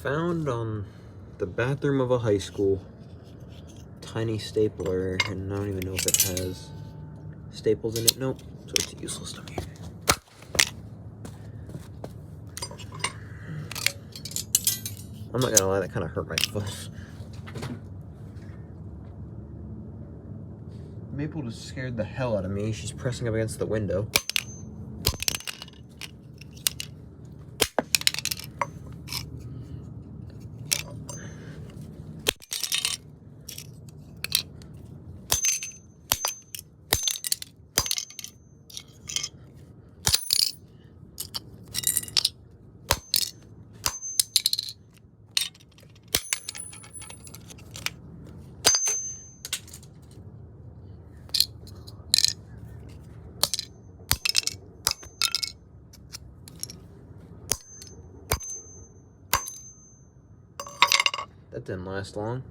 Found on the bathroom of a high school. Tiny stapler, and I don't even know if it has staples in it. Nope, so it's useless to me. I'm not gonna lie, that kind of hurt my foot. Maple just scared the hell out of me. She's pressing up against the window. That didn't last long.